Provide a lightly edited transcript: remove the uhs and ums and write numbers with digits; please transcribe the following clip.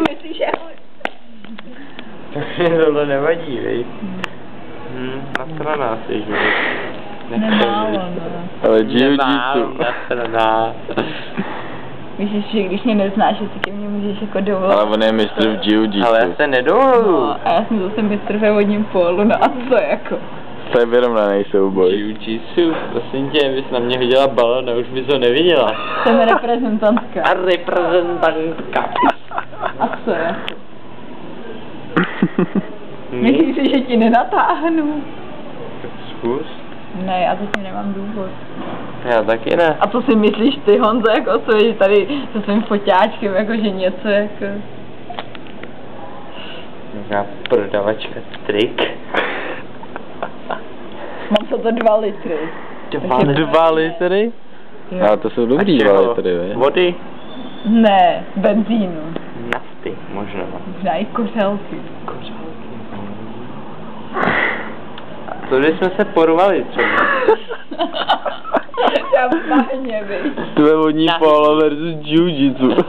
Myslíš, že ahoj? Tohle nevadí, viď? Nasraná jsi, že? Nemálo, no. Ale jiu-jitsu. Nasraná. Myslíš, že když mě neznáš, že si ke mně můžeš jako dovolit? Ale on je mistr v jiu-jitsu. Ale já se nedovoluju. No, a já jsem zase mistr ve vodním pólu, no a co jako? To je vyrovnaný souboj. Jiu-jitsu, prosím tě, bys na mě hodila balon a už bys ho neviděla. Jsem reprezentantka. A reprezentantka. A co jako? Myslíš si, že ti nenatáhnu? Zkus. Ne, já zatím nemám důvod. Já taky ne. A co si myslíš ty, Honzo, jako stojíš tady se svým foťáčkem, jakože něco jako... Nějaká prodavačka trik. Mám za to 2 litry. 2 litry? Jo. Ale to jsou dobrý 2 litry, ne? Vody? Ne, benzínu. Nafty, možná. Možná i kořelky. To bychom se porvali třeba. Já v bahně, viď. Tvé vodní polo versus jiu-jitsu.